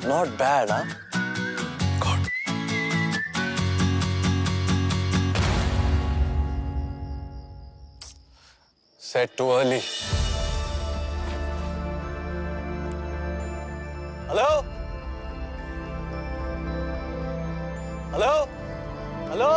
Not bad, huh? God. Said too early. Hello? Hello? Hello?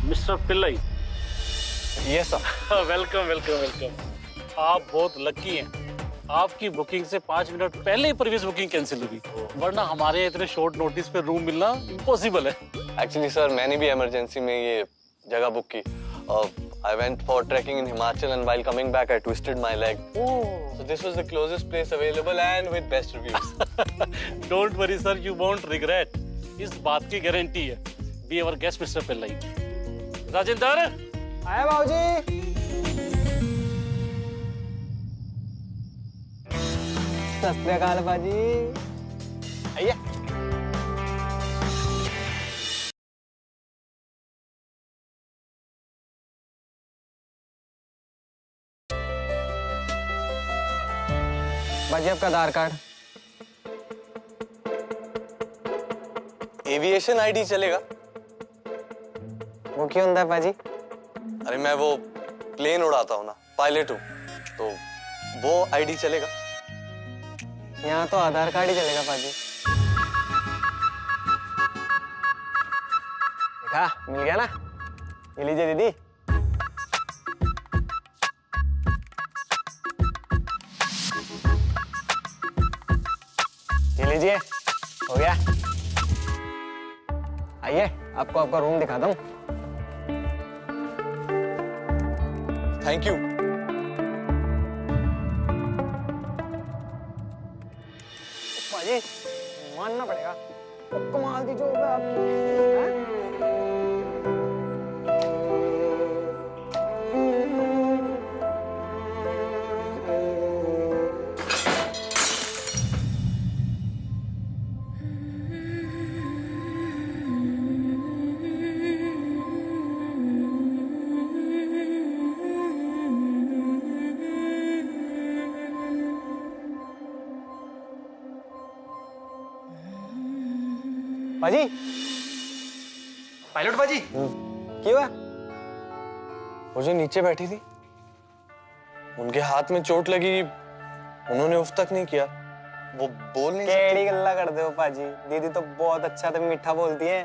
Mister Pillai. Yes, sir. Welcome welcome welcome. आप बहुत lucky हैं। आपकी booking से 5 minute पहले ही previous booking cancel हुई, वरना हमारे इतने शॉर्ट नोटिस पे रूम मिलना इम्पॉसिबल है। Actually, sir, मैंने भी इमरजेंसी में ये जगह बुक की। I went for trekking in Himachal and while coming back I twisted my leg. Oh. So this was the closest place available and with best reviews. Don't worry sir, you won't regret. इस बात की guarantee है। Be our guest, Mr. Pillai. Rajendra. आया बाबूजी। सत श्री अकाल बाजी। आइए। बाजी आपका आधार कार्ड। एविएशन आईडी चलेगा? वो क्यों होता है बाजी? अरे मैं वो प्लेन उड़ाता हूँ ना, पायलट हूँ, तो वो आईडी चलेगा? यहाँ तो आधार कार्ड ही चलेगा बाजी। देखा, मिल गया ना? ये लीजिए दीदी। ये लीजिए, हो गया। आइए, आपको आपका रूम दिखाता हूँ। Thank you. बाजी, मानना पड़ेगा। कमाल दी जॉब है आपकी। बाजी, पायलट बाजी। क्यों है? वो जो नीचे बैठी थी, उनके हाथ में चोट लगी, उन्होंने उफ तक नहीं किया। वो बोल नहीं सकती। केड़ी गल्ला कर दे हो पाजी। दीदी तो बहुत अच्छा तो मीठा बोलती है।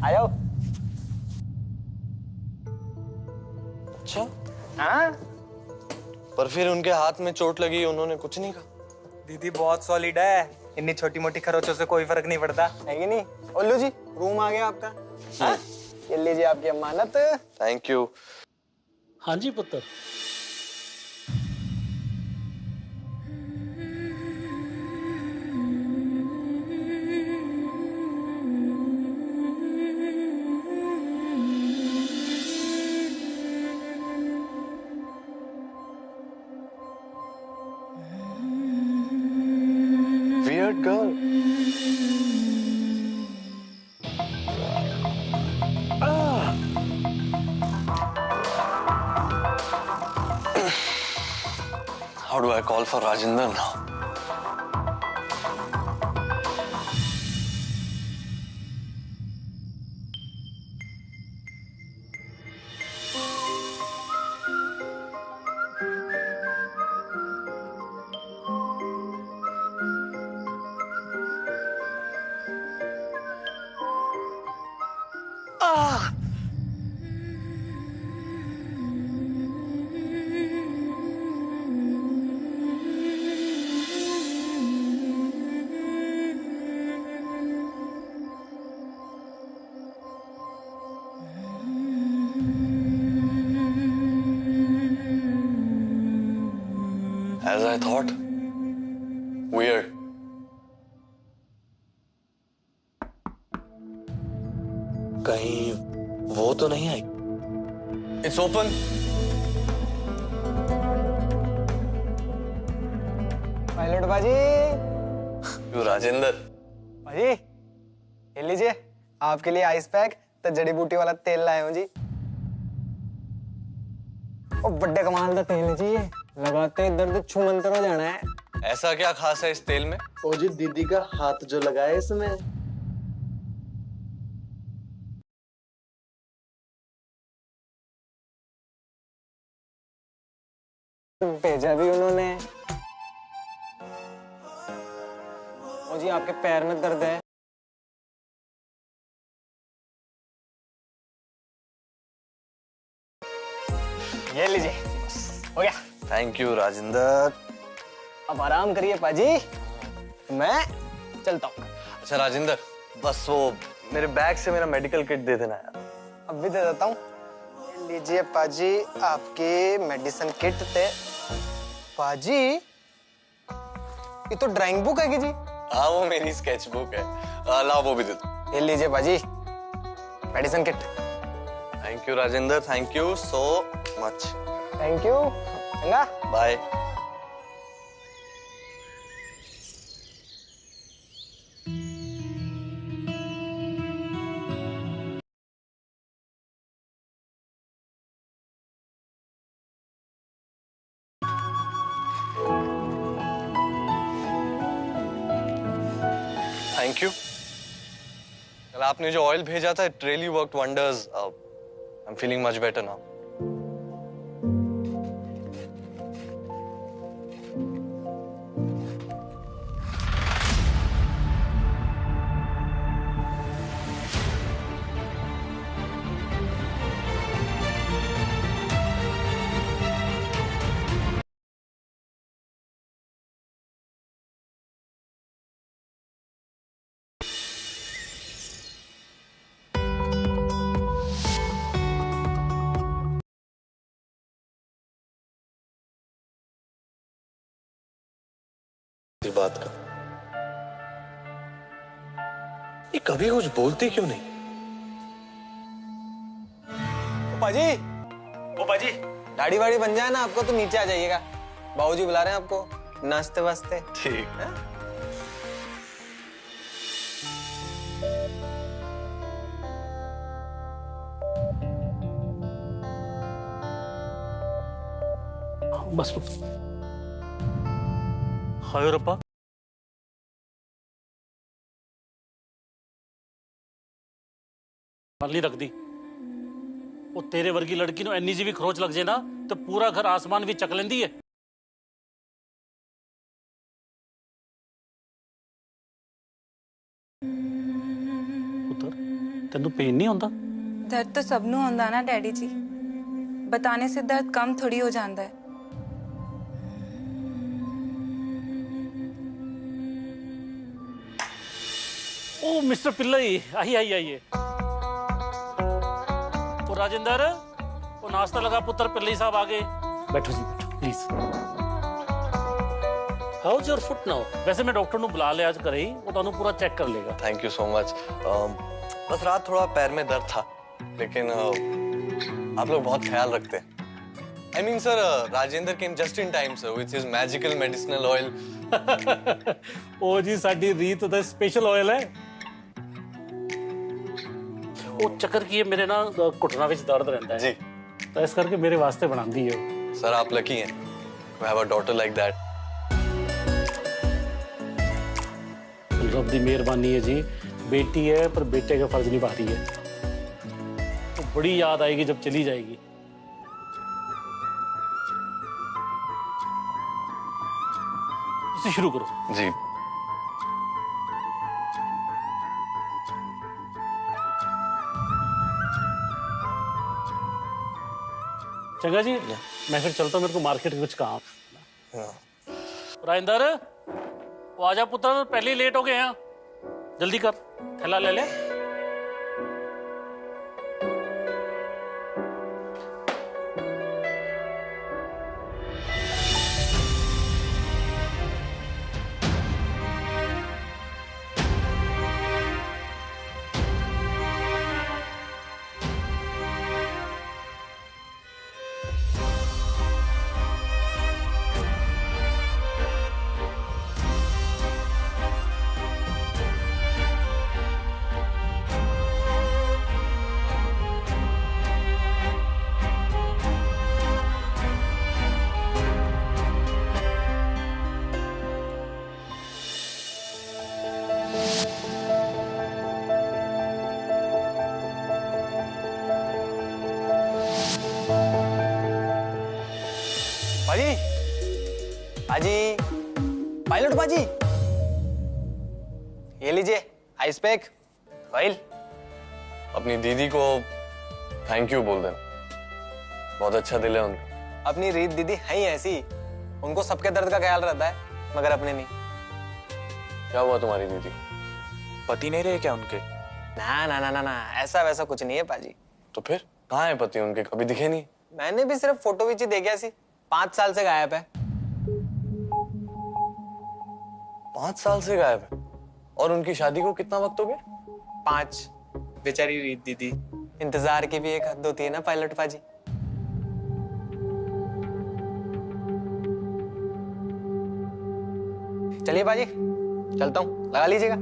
आ जाओ। अच्छा? हाँ? पर फिर उनके हाथ में चोट लगी, उन्होंने कुछ नहीं कहा। दीदी बहुत सॉलिड है, इतनी छोटी मोटी खरोचों से कोई फर्क नहीं पड़ता है कि नहीं? ओल्लू जी, रूम आ गया आपका। हाँ? ये लीजिए आपकी अमानत। Thank you. हाँ जी पुत्र। Weird girl. How do I call for Rajinder now? As I thought. Weird. वो तो नहीं आई। It's open. पायलट बाजी। राजेंद्र। बाजी ये लीजिए आपके लिए आइस पैक तो जड़ी बूटी वाला तेल लाए हूं जी। ओ बड़े कमाल का तेल है जी, ये लगाते ही दर्द छूमंतर हो जाना है। ऐसा क्या खास है इस तेल में? ओ जी दीदी का हाथ जो लगा है इसमें। भेजा भी उन्होंने। ओ जी आपके पैर में दर्द है। ये लीजिए, हो गया। Thank you Rajendra. अब आराम करिए पाजी, मैं चलता हूँ। अच्छा राजेंद्र, बस वो मेरे बैग से मेरा मेडिकल किट दे देना यार। अब भी दे देता हूँ। लीजिए पाजी आपकी मेडिसिन किट थे। पाजी ये तो ड्राइंग बुक है कि जी? हाँ वो मेरी स्केच बुक है। लाओ वो भी दे दो। ये लीजिए पाजी medicine kit. Thank you Rajendra, thank you so much. Thank you. चंगा बाय। Thank you. कल आपने जो ऑयल भेजा था it really worked wonders. I am feeling much better now. बात का ये कभी कुछ बोलती क्यों नहीं? ओ पाजी दाढ़ी वाड़ी बन जाए ना आपको तो नीचे आ जाइएगा, बाबूजी बुला रहे हैं आपको नाश्ते वास्ते। ठीक है। बस हाय रप्पा। नहीं रख दी वो तेरे वर्गी लड़की नो एनी जी भी खरोच लग जाए ना तो पूरा घर आसमान भी चक लेंदी है। पुत्र तेनू पेन नहीं होता? दर्द तो सबनू होंदा ना डैडी जी, बताने से दर्द कम थोड़ी हो जाता है। ओ मिस्टर पिल्लई आइए आइए आइए। ओ राजेंद्र वो नाश्ता लगा पुत्र पिल्लई साहब आ गए। बैठो जी बैठो please. How is your foot now? वैसे मैं डॉक्टर नु बुला लिया आज करे ही वो तानू पूरा चेक कर लेगा। Thank you so much. बस रात थोड़ा पैर में दर्द था लेकिन आप लोग बहुत ख्याल रखते हैं। I mean sir, Rajendra came just in time sir with his magical medicinal oil. ओ जी साडी रीत दा स्पेशल ऑयल है। वो चक्कर की है मेरे ना घुटना विच दर्द रहता है जी तो इस करके मेरे वास्ते बनांदी है। सर आप लकी हैं to have a daughter like that. रब दी मेहरबानी है जी, बेटी है पर बेटे का फर्ज निभा रही है। तो बड़ी याद आएगी जब चली जाएगी। इसे शुरू करो जी चंगा जी। मैं फिर चलता हूँ, मेरे को मार्केट के कुछ काम। राजेंद्र वो आजा पुत्र, पहले ही लेट हो गए हैं। जल्दी कर, थैला ले ले। पाजी, पायलट पाजी, ये लीजिए आइस पैक, ऑयल। अपनी दीदी को थैंक यू बोल देना, बहुत अच्छा दिल है उनका। अपनी रीत दीदी है ही ऐसी, उनको सबके दर्द का ख्याल रहता है मगर अपने नहीं। क्या हुआ तुम्हारी दीदी? पति नहीं रहे क्या उनके? ना ना ना ना ना, ऐसा वैसा कुछ नहीं है पाजी। तो फिर कहाँ है पति उनके? कभी दिखे नहीं। मैंने भी सिर्फ फोटो विच ही देखा सी, 5 साल से गायब है। 5 साल से गायब है? और उनकी शादी को कितना वक्त हो गया? 5। बेचारी रीत दीदी। इंतजार की भी एक हद होती है ना पायलट पाजी। चलिए पाजी, चलता हूँ, लगा लीजिएगा।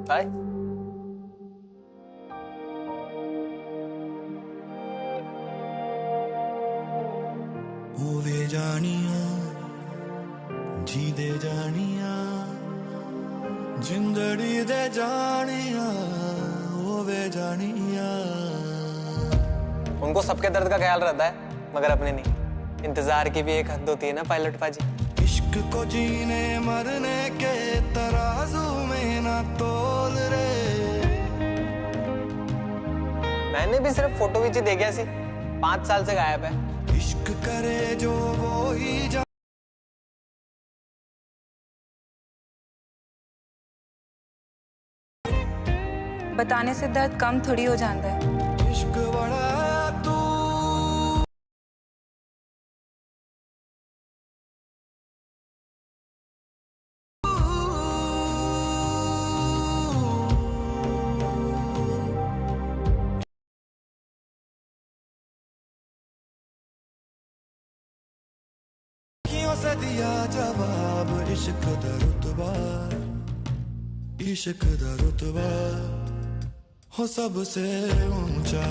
बाय। होवे जानिया जी दे जानिया जिंदड़ी दे जानिया होवे जानिया। उनको सबके दर्द का ख्याल रहता है मगर अपने नहीं। इंतजार की भी एक हद होती है ना पायलट पाजी। इश्क को जीने मरने के तराजू में ना तोल रे। मैंने भी सिर्फ फोटो विच ही देखा सी, 5 साल से गायब है। इश्क करे जो वो ही जा बताने से दर्द कम थोड़ी हो जाता है। इश्क बड़ा तू से दिया जवाब। इश्क दा रुतबा, इश्क दा रुतबा हो सबसे ऊंचा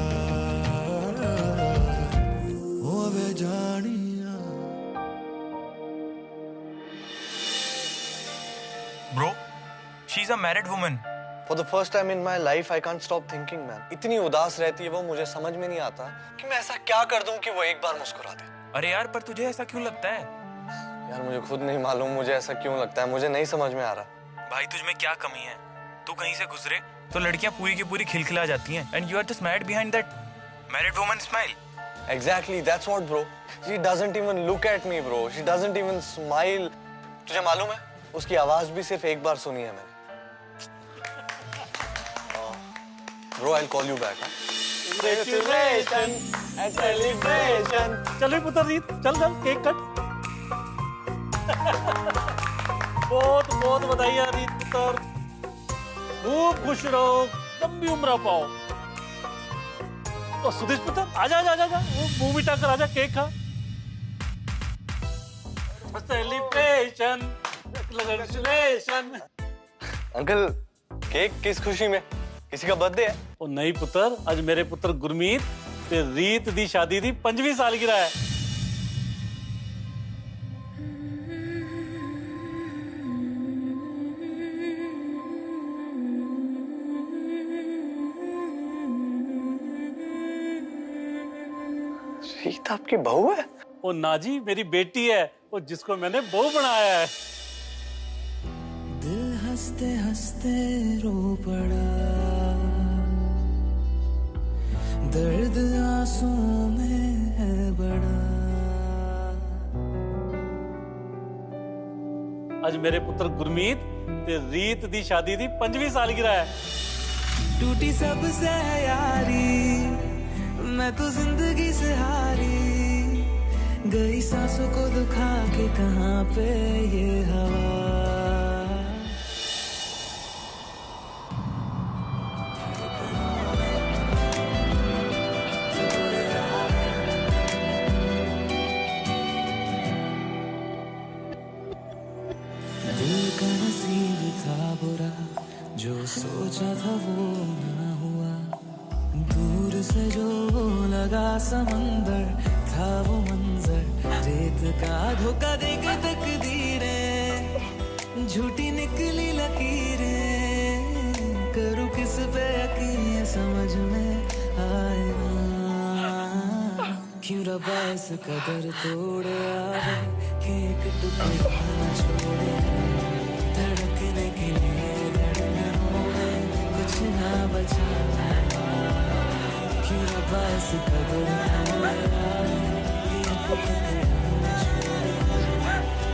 होवे जानिया। Bro, she's a married woman. For the first time in my life, I can't stop thinking, man. इतनी उदास रहती है वो, मुझे समझ में नहीं आता कि मैं ऐसा क्या कर दूं कि वो एक बार मुस्कुरा दे। अरे यार, पर तुझे ऐसा क्यों लगता है? यार मुझे खुद नहीं मालूम मुझे ऐसा क्यों लगता है, मुझे नहीं समझ में आ रहा। भाई तुझ में क्या कमी है? तू कहीं से गुजरे तो लड़कियां पूरी की पूरी खिलखिला जाती हैं, and you are just mad behind that married woman smile. Exactly, that's what, bro. She doesn't even look at me, bro. She doesn't even smile. तुझे मालूम है? उसकी आवाज भी सिर्फ एक बार सुनी है मैंने। Bro, I'll call you back. Congratulations and celebration. चलो पुत्र रीत, चल चल केक कट। बहुत बहुत बधाई रीत पुत्र, खूब खुश रहो, लंबी उम्र पाओ। तो सुदेश पुत्र आजा आजा आजा, वो मुंह मिटा कर आजा, केक खा। Celebration, congratulation. अंकल, केक किस खुशी में? किसी का बर्थडे है? ओ नहीं पुत्र, आज मेरे पुत्र गुरमीत ते रीत दी शादी दी 5वीं सालगिरह है। रीत आपकी बहू है? ओ नाजी मेरी बेटी है, वो जिसको मैंने बहू बनाया है। दिल हंसते हंसते रो पड़ा, दर्द आंसू में है बड़ा। आज मेरे पुत्र गुरमीत ते रीत दी शादी दी 5वीं सालगिरह है। टूटी सबसे है यारी, मैं तो जिंदगी से हारी गई, सांसों को दुखा के कहाँ पे ये हवा। दिल का नसीब था बुरा, जो सोचा था वो ना हुआ। दूर से जो लगा समंदर था वो मंजर, रेत का धोखा देके तकदीरें, झूठी निकली लकीरें। करूँ किस पे यकीन समझ में आए ना, क्यों रब्बा इस कदर तोड़े आवे के टुकड़ा न छोड़े, धड़कने के लिए धड़कनों में कुछ ना बचा, क्यों रब्बा इस कदर आए, ये टुकड़ा न छोड़े,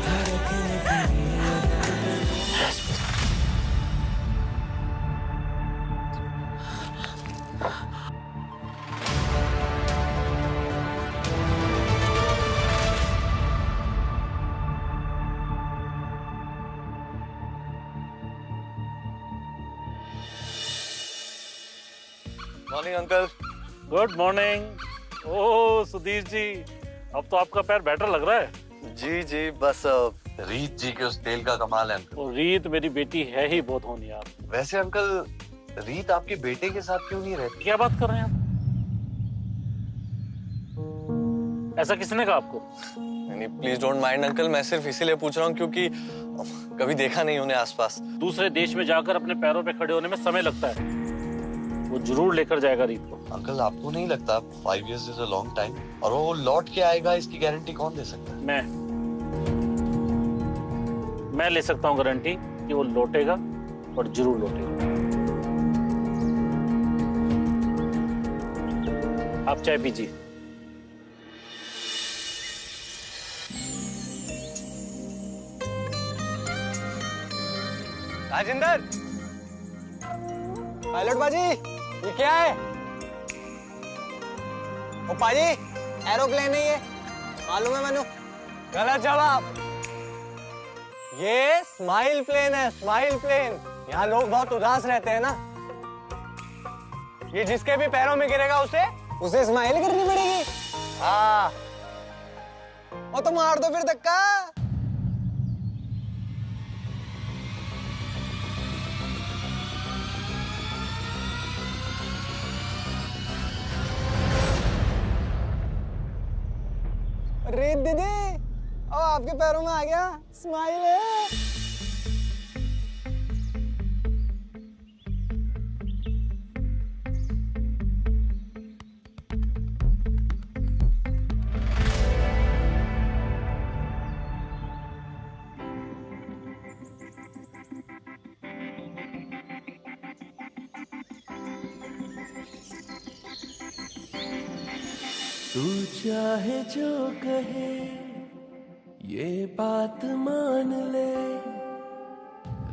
धड़कने के लिए धड़कनों। Morning uncle. Good morning. Oh Sudhir ji, अब तो आपका पैर बेटर लग रहा है। जी जी, बस रीत जी के उस तेल का कमाल है अंकल। और रीत मेरी बेटी है ही बहुत होनहार। वैसे अंकल, रीत आपके बेटे के साथ क्यों नहीं रहती? क्या बात कर रहे हैं आप? ऐसा किसने कहा आपको? नहीं, प्लीज डोंट माइंड अंकल, मैं सिर्फ इसीलिए पूछ रहा हूँ क्योंकि कभी देखा नहीं उन्हें आसपास। दूसरे देश में जाकर अपने पैरों पे खड़े होने में समय लगता है, वो जरूर लेकर जाएगा रीत को। अंकल, आपको नहीं लगता 5 years is a long time, और वो लौट के आएगा इसकी गारंटी कौन दे सकता है? मैं ले सकता हूँ गारंटी कि वो लौटेगा और जरूर लौटेगा। आप चाय पीजिए। राजेंद्र, पायलट बाजी, ये क्या है? ओ पाजी, एरोप्लेन है ये, मालूम है मैंने। गलत जवाब। ये स्माइल प्लेन है, स्माइल प्लेन। यहाँ लोग बहुत उदास रहते हैं ना, ये जिसके भी पैरों में गिरेगा उसे स्माइल करनी पड़ेगी। हाँ, वो तो मार दो फिर धक्का। रीत दीदी, ओ आपके पैरों में आ गया, स्माइल है। तू चाहे जो कहे ये बात मान ले,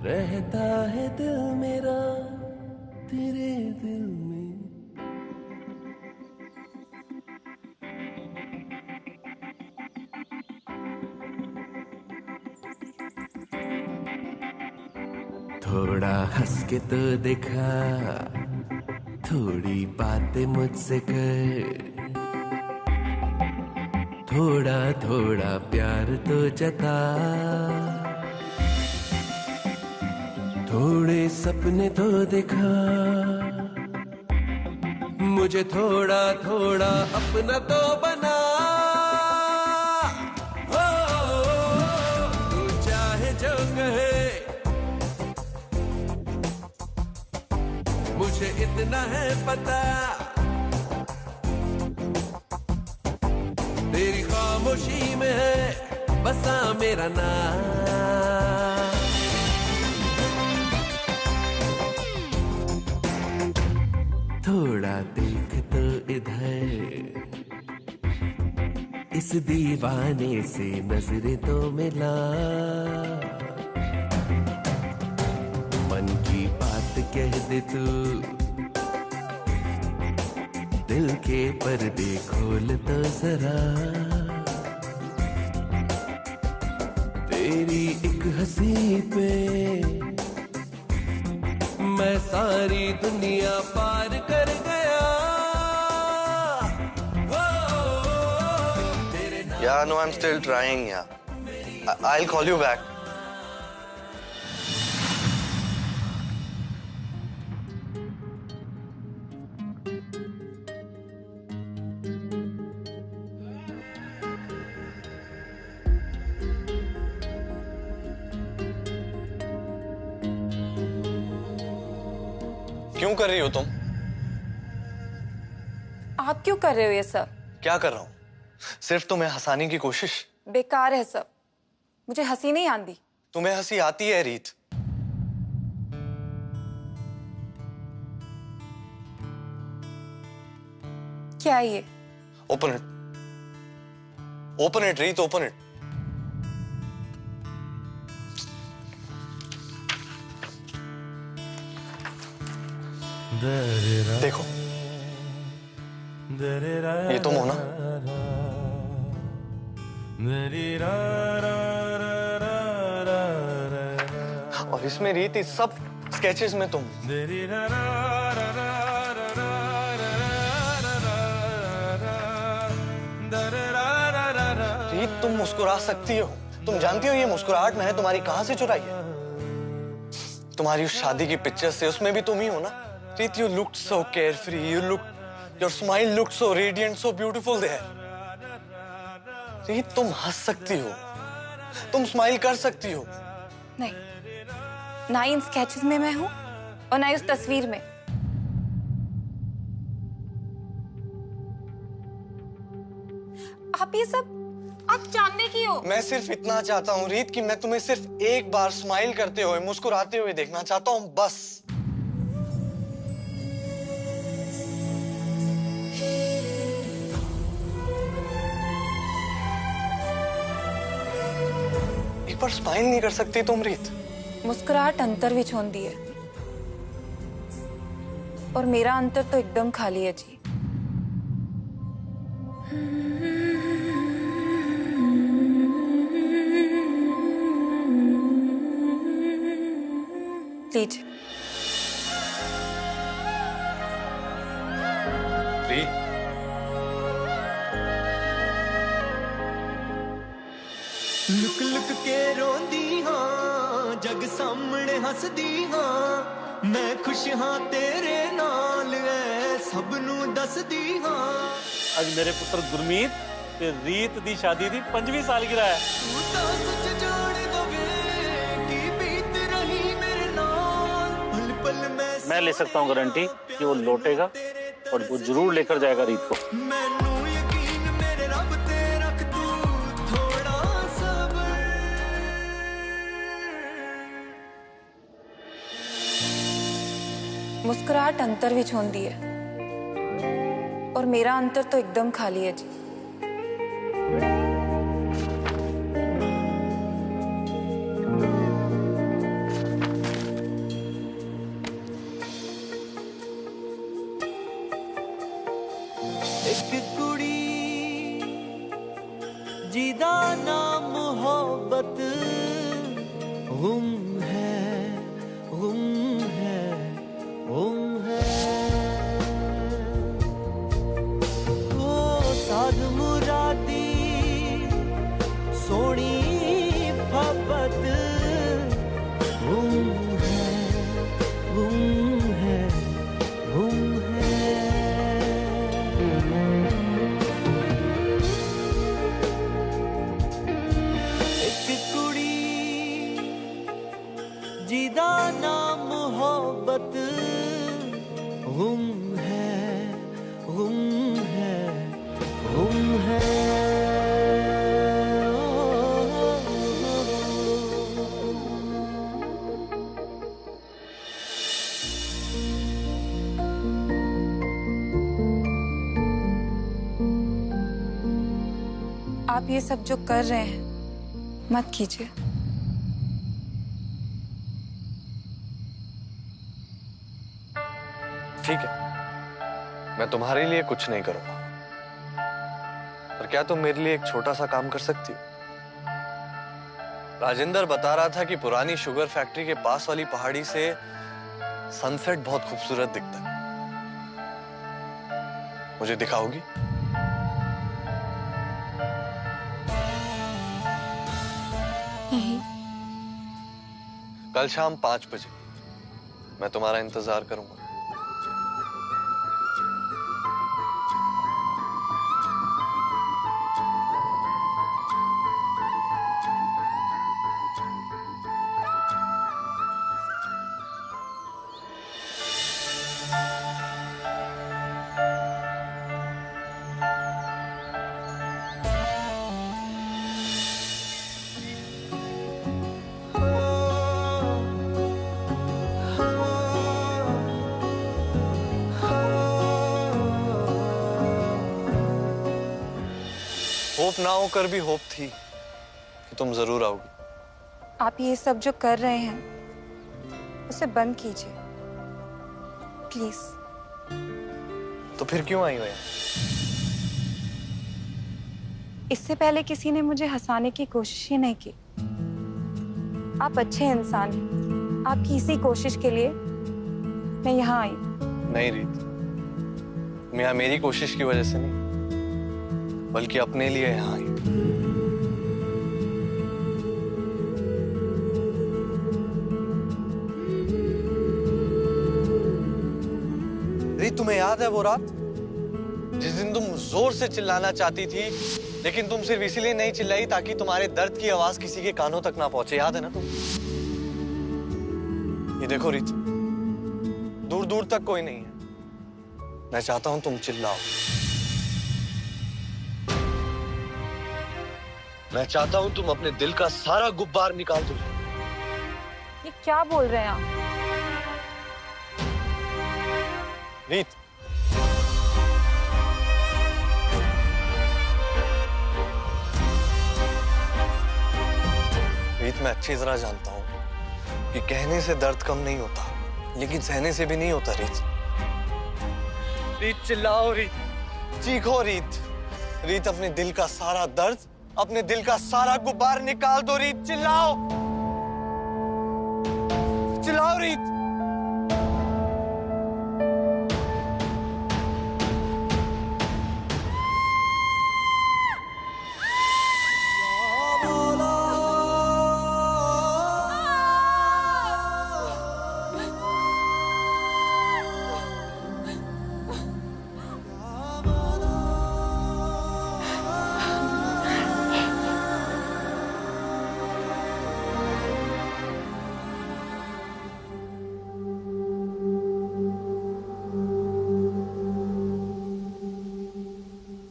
रहता है दिल मेरा तेरे दिल में। थोड़ा हंस के तो दिखा, थोड़ी बातें मुझसे कर, थोड़ा थोड़ा प्यार तो जता, थोड़े सपने तो दिखा, मुझे थोड़ा थोड़ा अपना तो बना। हो तू चाहे जो कहे, मुझे इतना है पता, तेरी खामोशी में है बसा मेरा नाम। थोड़ा देख तो इधर, इस दीवाने से नजरें तो मिला, मन की बात कह दे तू, दिल के पर्दे खोल तो जरा, तेरी एक हंसी पे मैं सारी दुनिया पार कर गया। Yeah, no, I'm still trying, yeah. I'll call you back. क्यों कर रही हो तुम? आप क्यों कर रहे हो ये सब? क्या कर रहा हूँ? सिर्फ तुम्हें हंसाने की कोशिश। बेकार है सब। मुझे हंसी नहीं आती। तुम्हें हंसी आती है रीत? क्या है ये? ओपन इट, ओपन इट रीत, ओपन इट। देखो, ये तुम हो ना? और इसमें रीत, इस सब स्केचेस में तुम। रीत, तुम मुस्कुरा सकती हो। तुम जानती हो ये मुस्कुराहट मैंने तुम्हारी कहां से चुराई है? तुम्हारी उस शादी की पिक्चर से, उसमें भी तुम ही हो ना? रीत, you looked so carefree, your smile looked so radiant, so beautiful there. रीत, तुम हंस सकती हो, तुम स्माइल कर सकती हो। नहीं, ना इन स्केचेस में मैं हूँ और ना ही उस तस्वीर में। आप ये सब आप जानने की हो। मैं सिर्फ इतना चाहता हूँ रीत कि मैं तुम्हें सिर्फ एक बार स्माइल करते हुए, मुस्कुराते हुए देखना चाहता हूँ, बस। एक बार स्माइल नहीं कर सकती तुम रीत? मुस्कुराहट अंतर विच होंदी है और मेरा अंतर तो एकदम खाली है जी। लीजिए। रीत, लुक लुक के रोंदी हाँ, जग सामने हसदी हाँ, मैं खुश हाँ तेरे नाल है, सब नू दसदी हाँ। आज मेरे पुत्र गुरमीत ते रीत दी शादी दी 5वीं सालगिरह है। तू तो सच जान दवे की बीत रही मेरे नाल, पल पल मैं ले सकता हूँ गारंटी कि वो लौटेगा और वो जरूर लेकर जाएगा रीत को। मैनू यकीन मेरे रब ते रख तू थोड़ा सब्र। मुस्कुराहट अंतर विच होंदी है और मेरा अंतर तो एकदम खाली है जी। एक कुड़ी जिदा नाम मोहब्बत गुम है, गुम है, गुम है। वो साध मुरादी सोनी मोहब्बत गुम है, गुम है, गुम है। जिदा नाम मोहब्बत गुम है, गुम है, गुम है। आप ये सब जो कर रहे हैं मत कीजिए। ठीक है, मैं तुम्हारे लिए कुछ नहीं करूंगा, पर क्या तुम मेरे लिए एक छोटा सा काम कर सकती हो? राजेंद्र बता रहा था कि पुरानी शुगर फैक्ट्री के पास वाली पहाड़ी से सनसेट बहुत खूबसूरत दिखता है। मुझे दिखाओगी? नहीं। कल शाम 5 बजे मैं तुम्हारा इंतजार करूंगा। होप ना होकर भी होप थी कि तुम जरूर आओगी। आप ये सब जो कर रहे हैं उसे बंद कीजिए प्लीज। तो फिर क्यों आई हो यहाँ? इससे पहले किसी ने मुझे हंसाने की कोशिश ही नहीं की। आप अच्छे इंसान हैं। आपकी इसी कोशिश के लिए मैं यहाँ आई। नहीं रीत, मैं यहाँ मेरी कोशिश की वजह से नहीं, बल्कि अपने लिए यहाँ आई। रीत, तुम्हें याद है वो रात जिस दिन तुम जोर से चिल्लाना चाहती थी, लेकिन तुम सिर्फ इसीलिए नहीं चिल्लाई ताकि तुम्हारे दर्द की आवाज किसी के कानों तक ना पहुंचे? याद है ना तुम? ये देखो रीत, दूर दूर तक कोई नहीं है। मैं चाहता हूं तुम चिल्लाओ। मैं चाहता हूं तुम अपने दिल का सारा गुब्बार निकाल दो। ये क्या बोल रहे हैं आप? रीत, रीत, मैं अच्छी तरह जानता हूं कि कहने से दर्द कम नहीं होता, लेकिन सहने से भी नहीं होता। रीत, रीत चिल्लाओ, रीत चीखो, रीत, रीत अपने दिल का सारा दर्द, अपने दिल का सारा गुब्बार निकाल दो। रीत चिल्लाओ, चिल्लाओ रीत।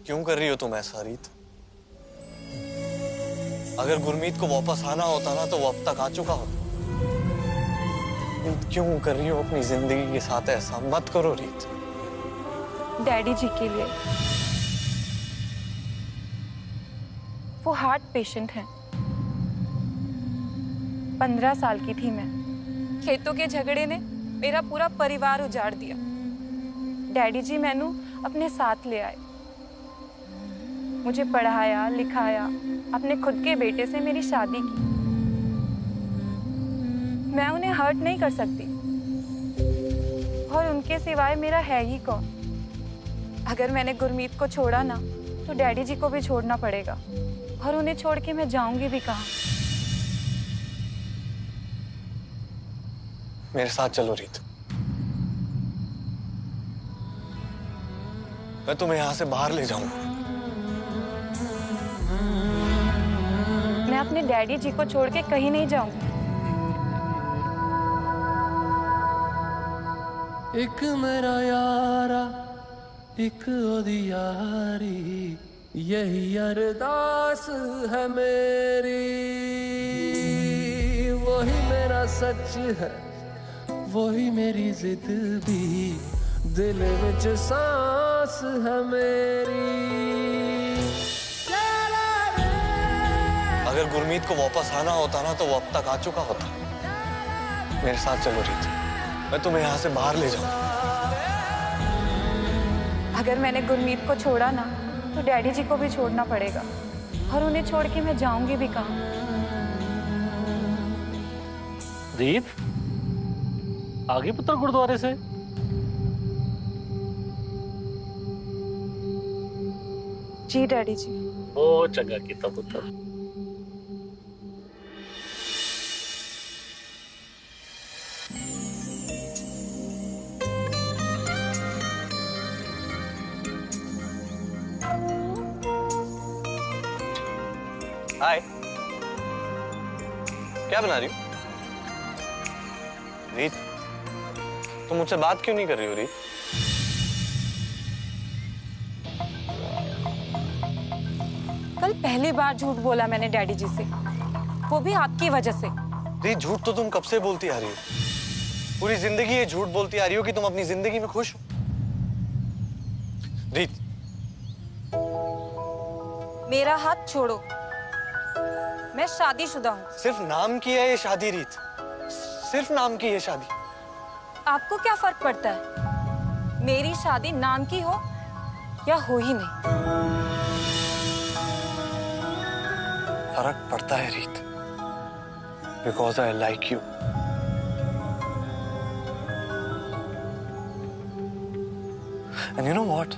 क्यों कर रही हो तुम ऐसा रीत? अगर गुरमीत को वापस आना होता ना तो वो अब तक आ चुका होता। क्यों कर रही हो अपनी जिंदगी के साथ ऐसा? मत करो रीत। डैडी जी के लिए। वो हार्ट पेशेंट हैं। 15 साल की थी मैं। खेतों के झगड़े ने मेरा पूरा परिवार उजाड़ दिया। डैडी जी मैनू अपने साथ ले आए, मुझे पढ़ाया लिखाया, अपने खुद के बेटे से मेरी शादी की। मैं उन्हें हर्ट नहीं कर सकती, और उनके सिवाय मेरा है ही कौन? अगर मैंने गुरमीत को छोड़ा ना तो डैडी जी को भी छोड़ना पड़ेगा, और उन्हें छोड़ के मैं जाऊंगी भी कहाँ? मेरे साथ चलो रीत, मैं तुम्हें यहां से बाहर ले जाऊंगा। मैं अपने डैडी जी को छोड़ के कहीं नहीं जाऊंगी। एक मेरा यारा, एक ओदी यारी, यही अरदास है मेरी। वही मेरा सच है, वही मेरी जिद भी, दिल विच सांस है मेरी। अगर गुरमीत को वापस आना होता ना तो वो अब तक आ चुका होता। मेरे साथ चलो रीत, मैं तुम्हें यहाँ से बाहर ले जाऊंगा। अगर मैंने गुरमीत को छोड़ा ना तो डैडी जी को भी छोड़ना पड़ेगा, और उन्हें छोड़ के मैं जाऊंगी भी कहाँ? दीप, आगे पुत्र गुरुद्वारे से? जी डैडी जी। ओ चंगा किता पुत्र। हाय, क्या बना रही हो? रीत, तुम मुझसे बात क्यों नहीं कर रही हो रीत? कल पहली बार झूठ बोला मैंने डैडी जी से, वो भी आपकी वजह से। रीत, झूठ तो तुम कब से बोलती आ रही हो? पूरी जिंदगी ये झूठ बोलती आ रही हो कि तुम अपनी जिंदगी में खुश हो। रीत, मेरा हाथ छोड़ो। मैं शादीशुदा हूँ। सिर्फ नाम की है ये शादी रीत, सिर्फ नाम की है शादी। आपको क्या फर्क पड़ता है, मेरी शादी नाम की हो या हो ही नहीं? फर्क पड़ता है Reet, because I like you. And you know what,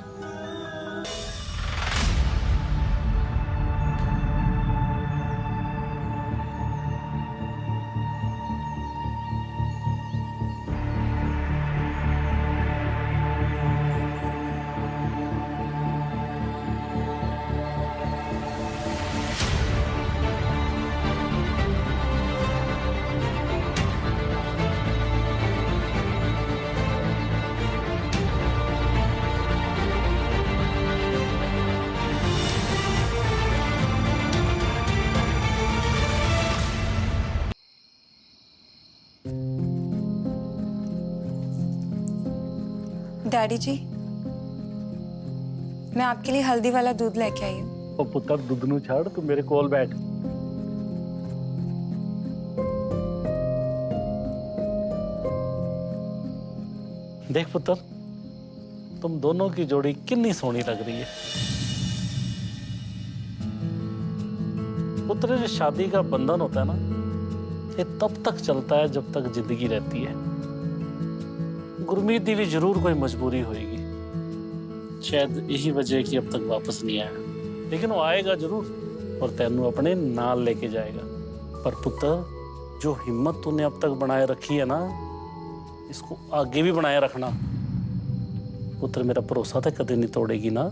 daddy ji, मैं आपके लिए हल्दी वाला दूध लेके आई हूँ। ओ पुत्र दूध नू छाड़, तू मेरे कोल बैठ। देख पुत्र, तुम दोनों की जोड़ी कितनी सोहनी लग रही है। पुत्र, जो शादी का बंधन होता है ना, ये तब तक चलता है जब तक जिंदगी रहती है। गुरमीत दी भी जरूर कोई मजबूरी होगी, शायद यही वजह कि अब तक वापस नहीं आया, लेकिन वो आएगा जरूर और तेनू अपने नाल लेके जाएगा। पर पुत्र, जो हिम्मत तूने अब तक बनाए रखी है ना, इसको आगे भी बनाए रखना। पुत्र, मेरा भरोसा तो कदे नहीं तोड़ेगी ना।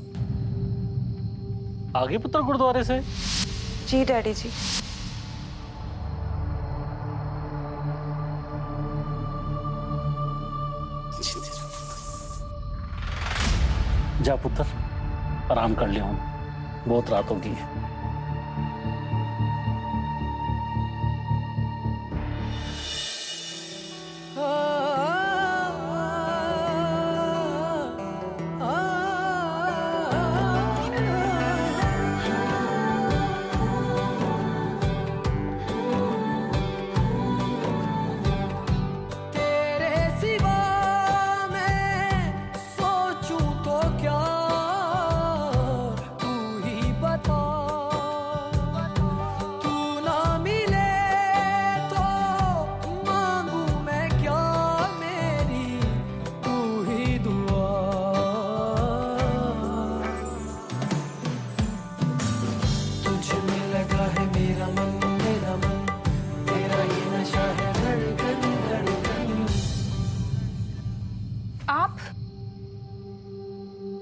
आगे पुत्र गुरुद्वारे से। जी डैडी जी। जा पुत्र, आराम कर लिया हूं, बहुत रात होगी।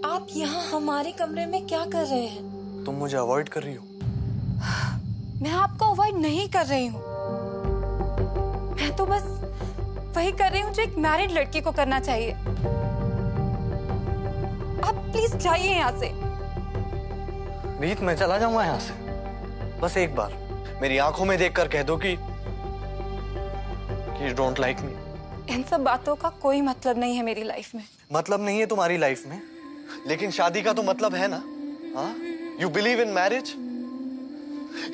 आप यहाँ हमारे कमरे में क्या कर रहे हैं? तुम मुझे अवॉइड कर रही हो? मैं आपको अवॉइड नहीं कर रही हूँ, मैं तो बस वही कर रही हूँ जो एक मैरिड लड़की को करना चाहिए। आप प्लीज जाइए यहाँ से। रीत, मैं चला जाऊंगा यहाँ से, बस एक बार मेरी आंखों में देखकर कह दो कि you don't like me। इन सब बातों का कोई मतलब नहीं है मेरी लाइफ में। मतलब नहीं है तुम्हारी लाइफ में, लेकिन शादी का तो मतलब है ना। हाँ, यू बिलीव इन मैरिज।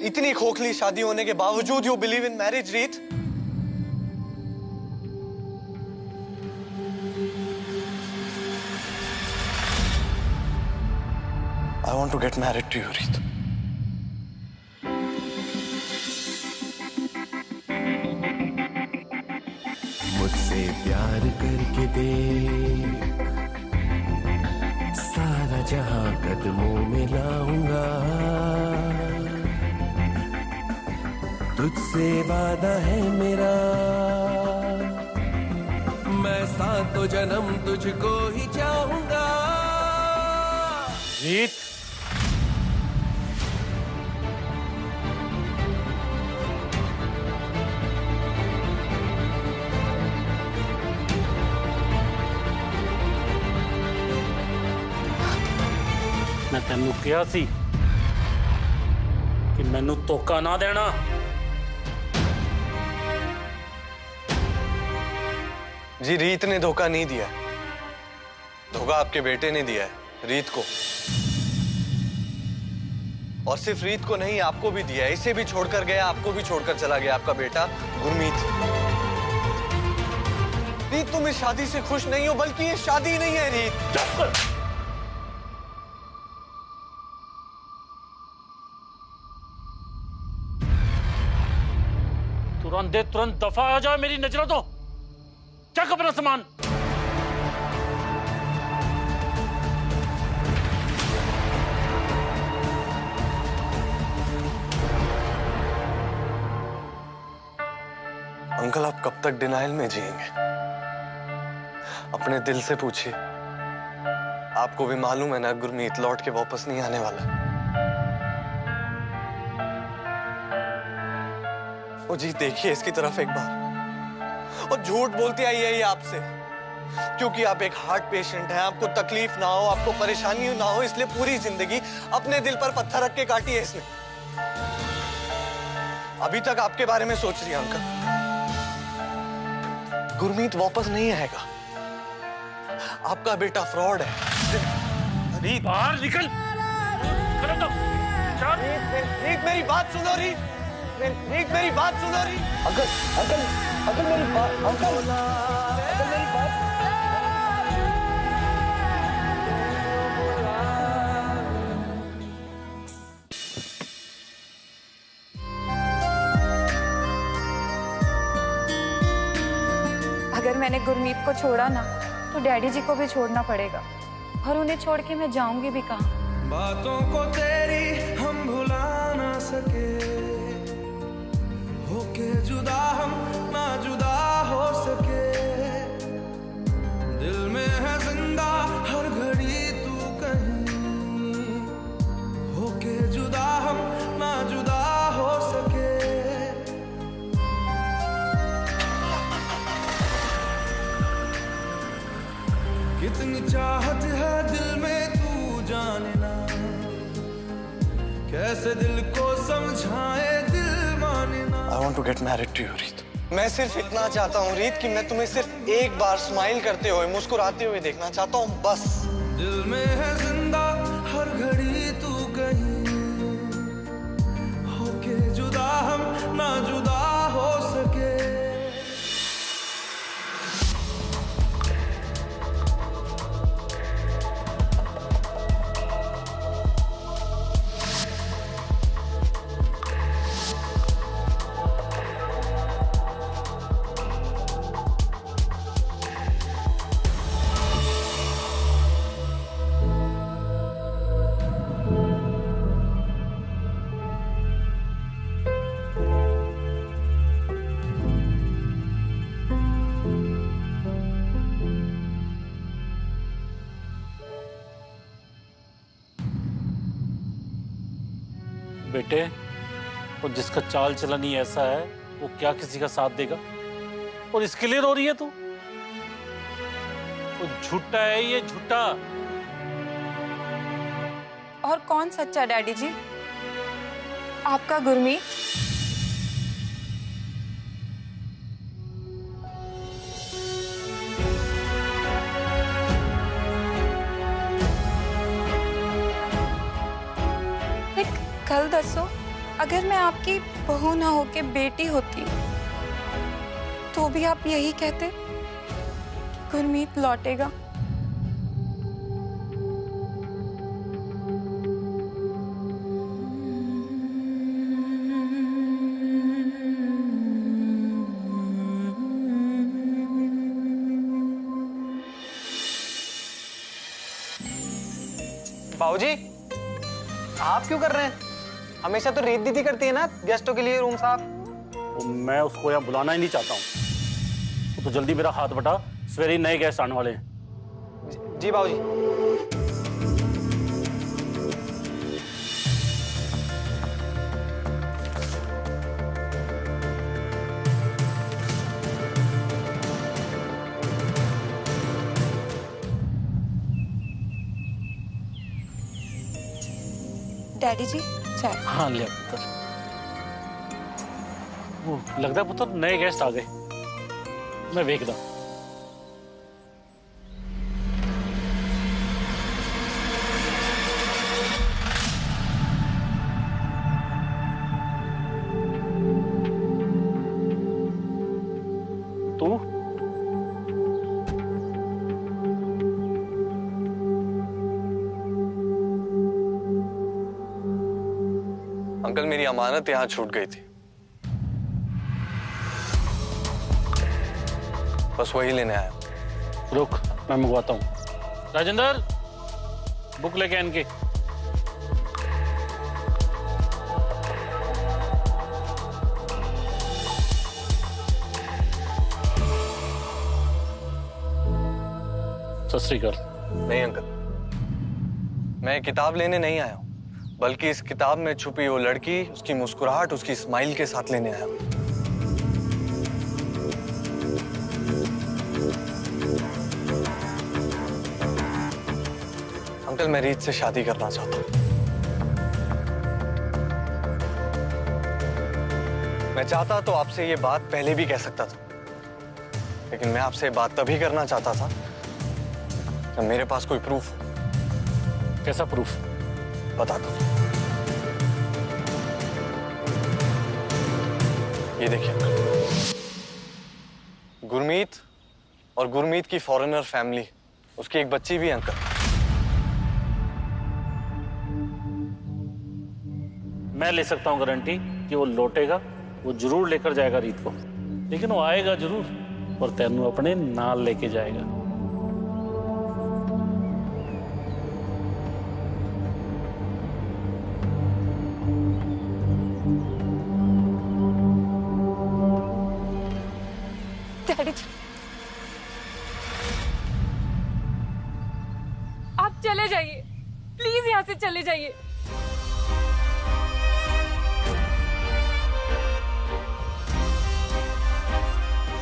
इतनी खोखली शादी होने के बावजूद you believe in marriage Reet. I want to get married to you Reet. मुझसे प्यार करके देख, सारा जहां कदमों में लाऊंगा। तुझसे वादा है मेरा, मैं सातों जन्म तुझको ही चाहूंगा। रीत, मैं तेनू कहा सी कि मैनू धोखा ना देना। जी, रीत ने धोखा नहीं दिया, धोखा आपके बेटे ने दिया है रीत को। और सिर्फ रीत को नहीं, आपको भी दिया। इसे भी छोड़कर गया, आपको भी छोड़कर चला गया आपका बेटा गुरमीत। रीत, तुम इस शादी से खुश नहीं हो, बल्कि ये शादी नहीं है रीत। तुरंत दफा आ जाए मेरी नजरों तो। क्या अपना सामान। अंकल, आप कब तक डिनाइल में जिएंगे? अपने दिल से पूछिए। आपको भी मालूम है ना, गुरमीत लौट के वापस नहीं आने वाला। ओ जी, देखिए इसकी तरफ एक बार। और झूठ बोलती आई है ये आपसे, क्योंकि आप एक हार्ट पेशेंट हैं। आपको तकलीफ ना हो, आपको परेशानी ना हो, इसलिए पूरी जिंदगी अपने दिल पर पत्थर रख के काटी है इसने। अभी तक आपके बारे में सोच रही है अंकल। गुरमीत वापस नहीं आएगा। आपका बेटा फ्रॉड है। रीत, बाहर निकल। रीत, मेरी बात सुनो रीत। रीत, मेरी बात सुनो रीत। अंकल मेरी बात, अंकल मेरी बात। अगर मैंने गुरमीत को छोड़ा ना, तो डैडी जी को भी छोड़ना पड़ेगा। और उन्हें छोड़ के मैं जाऊंगी भी कहाँ? बातों को तेरी हम भुला ना सके, होके जुदा हम ना जुदा हो सके। दिल में है जिंदा हर घड़ी तू कहीं, होके जुदा हम ना जुदा हो सके। कितनी चाहत है दिल में तू जाने ना, कैसे दिल को समझाए दिल माने ना। I want to get married to you, रीत। मैं सिर्फ इतना चाहता हूँ रीत कि मैं तुम्हें सिर्फ एक बार स्माइल करते हुए, मुस्कुराते हुए देखना चाहता हूँ, बस। दिल में है जिंदा हर घड़ी तू कहीं, होके जुदा हम ना जुदा हो सके। बेटे, और जिसका चाल चलन ही ऐसा है, वो क्या किसी का साथ देगा? और इसके लिए रो रही है तू? तो झूठा है ये, झूठा। और कौन सच्चा डैडी जी? आपका गुरमीत? कल दसो, अगर मैं आपकी बहू ना होके बेटी होती, तो भी आप यही कहते कि गुरमीत लौटेगा? बाबूजी, आप क्यों कर रहे हैं? हमेशा तो रीत दीदी करती है ना गेस्टों के लिए रूम साफ। तो मैं उसको यहाँ बुलाना ही नहीं चाहता हूँ। तो जल्दी मेरा हाथ बटा, सवेरे नए गेस्ट आने वाले हैं। जी बाबूजी। डैडी जी चाय। हाँ ले पुत्र। वो लगता है पुत्र नए गेस्ट आ गए। मैं वेखदा। अंकल मेरी अमानत यहाँ छूट गई थी, बस वही लेने आया। रुक, मैं मंगवाता हूँ। राजेंद्र, बुक लेके इनके। सत श्री अकाल। नहीं अंकल, मैं किताब लेने नहीं आया हूँ, बल्कि इस किताब में छुपी वो लड़की, उसकी मुस्कुराहट, उसकी स्माइल के साथ लेने आया हूँ। अंकल, मैं रीत से शादी करना चाहता हूँ। मैं चाहता तो आपसे ये बात पहले भी कह सकता था, लेकिन मैं आपसे बात तभी करना चाहता था जब मेरे पास कोई प्रूफ हो। कैसा प्रूफ? बता दो। ये देखिए अंकल, गुरमीत और गुरमीत की फॉरेनर फैमिली, उसकी एक बच्ची भी है अंकल। मैं ले सकता हूँ गारंटी कि वो लौटेगा, वो जरूर लेकर जाएगा रीत को, लेकिन वो आएगा जरूर और तेनू अपने नाल लेके जाएगा। डैडी जी, आप चले जाइए, प्लीज यहाँ से चले जाइए।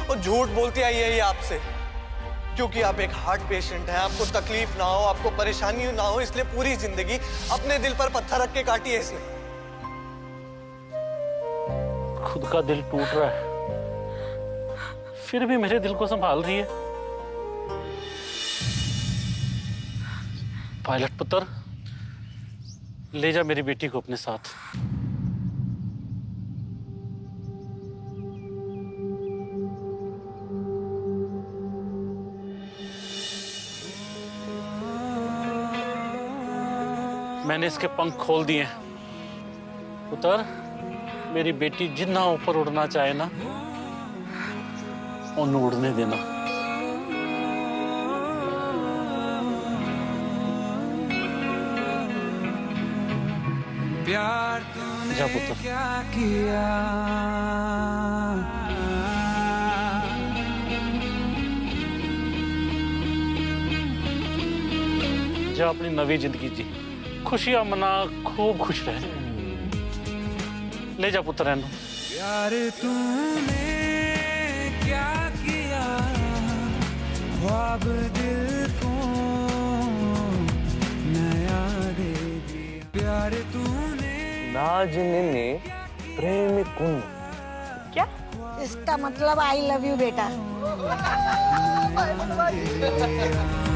और झूठ बोलती आई है ये आपसे, क्योंकि आप एक हार्ट पेशेंट हैं, आपको तकलीफ ना हो, आपको परेशानी ना हो, इसलिए पूरी जिंदगी अपने दिल पर पत्थर रख के काटी है इसने। खुद का दिल टूट रहा है, फिर भी मेरे दिल को संभाल रही है। पायलट पुत्र, ले जा मेरी बेटी को अपने साथ। मैंने इसके पंख खोल दिए हैं। पुत्र, मेरी बेटी जितना ऊपर उड़ना चाहे ना, उन्हें उड़ने देना। प्यार तूने जा पुत्र। क्या किया, जा अपनी नवी जिंदगी जी, खुशियां मना, खूब खुश रह। ले जा पुत्र रहना। प्यार तूने क्या किया, ख्वाब दिल को नया दे दिया। प्यार तूने नाजनिने प्रेम कुन। क्या? इसका मतलब आई लव यू बेटा। नया दे दिया।